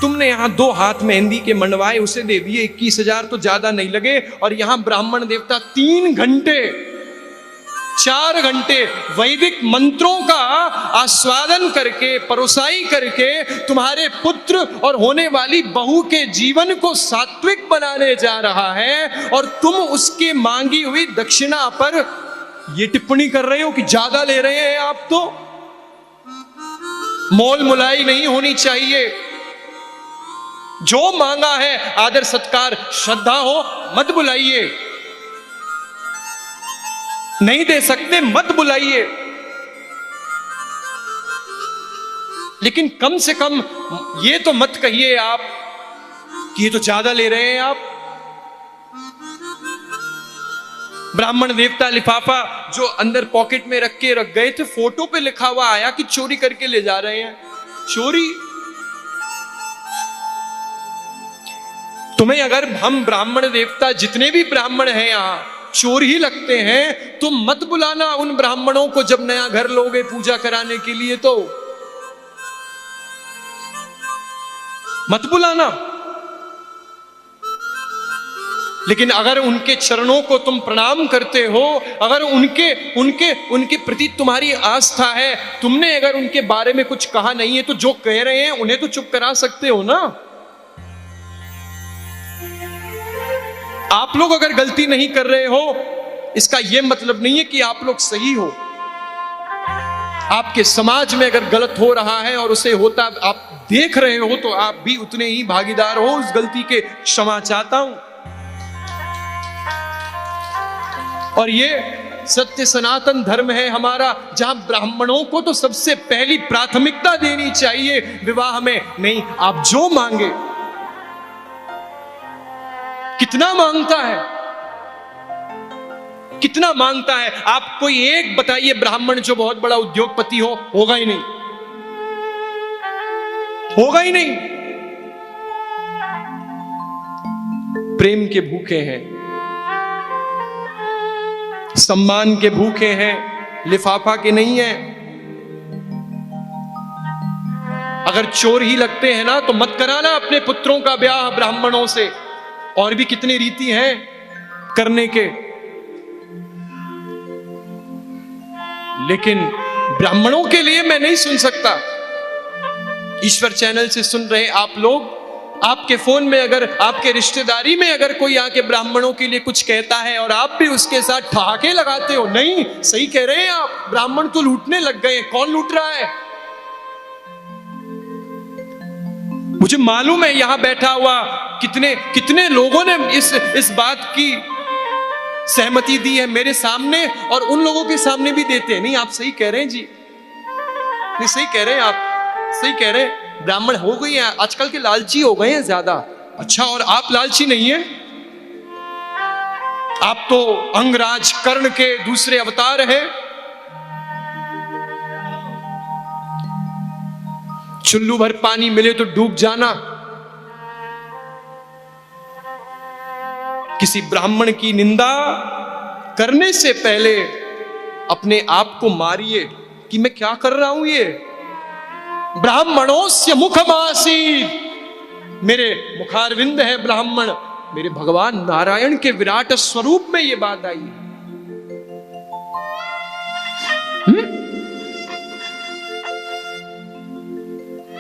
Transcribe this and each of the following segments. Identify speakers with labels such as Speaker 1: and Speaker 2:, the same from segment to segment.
Speaker 1: तुमने यहाँ 2 हाथ मेहंदी के मंडवाए, उसे दे दिए 21,000, तो ज्यादा नहीं लगे। और यहाँ ब्राह्मण देवता 3 घंटे 4 घंटे वैदिक मंत्रों का आस्वादन करके, परोसाई करके तुम्हारे पुत्र और होने वाली बहू के जीवन को सात्विक बनाने जा रहा है, और तुम उसके मांगी हुई दक्षिणा पर ये टिप्पणी कर रहे हो कि ज्यादा ले रहे हैं आप। तो मोल मुलाई नहीं होनी चाहिए। जो मांगा है आदर सत्कार श्रद्धा हो, मत बुलाइए। नहीं दे सकते मत बुलाइए, लेकिन कम से कम ये तो मत कहिए आप कि ये तो ज्यादा ले रहे हैं आप। ब्राह्मण देवता लिफाफा जो अंदर पॉकेट में रख गए थे, फोटो पे लिखा हुआ आया कि चोरी करके ले जा रहे हैं। चोरी? तुम्हें अगर हम ब्राह्मण देवता जितने भी ब्राह्मण हैं यहां चोर ही लगते हैं, तो मत बुलाना उन ब्राह्मणों को जब नया घर लोगे पूजा कराने के लिए, तो मत बुलाना। लेकिन अगर उनके चरणों को तुम प्रणाम करते हो, अगर उनके प्रति तुम्हारी आस्था है, तुमने अगर उनके बारे में कुछ कहा नहीं है, तो जो कह रहे हैं उन्हें तो चुप करा सकते हो ना। आप लोग अगर गलती नहीं कर रहे हो, इसका यह मतलब नहीं है कि आप लोग सही हो। आपके समाज में अगर गलत हो रहा है और उसे होता आप देख रहे हो, तो आप भी उतने ही भागीदार हो उस गलती के। क्षमा चाहता हूं। और ये सत्य सनातन धर्म है हमारा, जहां ब्राह्मणों को तो सबसे पहली प्राथमिकता देनी चाहिए विवाह में। नहीं, आप जो मांगे। कितना मांगता है, कितना मांगता है? आप कोई एक बताइए ब्राह्मण जो बहुत बड़ा उद्योगपति हो। होगा ही नहीं, होगा ही नहीं। प्रेम के भूखे हैं, सम्मान के भूखे हैं, लिफाफा के नहीं है। अगर चोर ही लगते हैं ना, तो मत कराना अपने पुत्रों का ब्याह ब्राह्मणों से। और भी कितने रीति हैं करने के, लेकिन ब्राह्मणों के लिए मैं नहीं सुन सकता। ईश्वर चैनल से सुन रहे आप लोग, आपके फोन में अगर, आपके रिश्तेदारी में अगर कोई आके ब्राह्मणों के लिए कुछ कहता है और आप भी उसके साथ ठहाके लगाते हो, नहीं सही कह रहे हैं आप, ब्राह्मण तो लूटने लग गए। कौन लूट रहा है? मुझे मालूम है यहां बैठा हुआ कितने लोगों ने इस बात की सहमति दी है मेरे सामने, और उन लोगों के सामने भी देते हैं। नहीं, आप सही कह रहे हैं जी, नहीं सही कह रहे हैं आप, सही कह रहे हैं। ब्राह्मण हो गई है आजकल के, लालची हो गए हैं ज्यादा। अच्छा, और आप लालची नहीं है? आप तो अंगराज कर्ण के दूसरे अवतार हैं। चुल्लू भर पानी मिले तो डूब जाना। किसी ब्राह्मण की निंदा करने से पहले अपने आप को मारिए कि मैं क्या कर रहा हूं। ये ब्राह्मणोस्य मुखमासीत्, मेरे मुखारविंद है ब्राह्मण। मेरे भगवान नारायण के विराट स्वरूप में ये बात आई।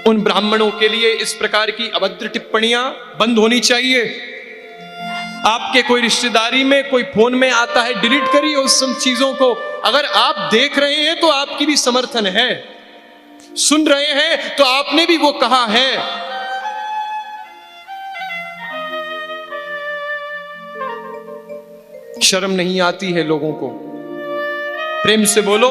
Speaker 1: उन ब्राह्मणों के लिए इस प्रकार की अभद्र टिप्पणियां बंद होनी चाहिए। आपके कोई रिश्तेदारी में कोई फोन में आता है, डिलीट करिए उस सब चीजों को। अगर आप देख रहे हैं तो आपकी भी समर्थन है, सुन रहे हैं तो आपने भी वो कहा है। शर्म नहीं आती है लोगों को? प्रेम से बोलो।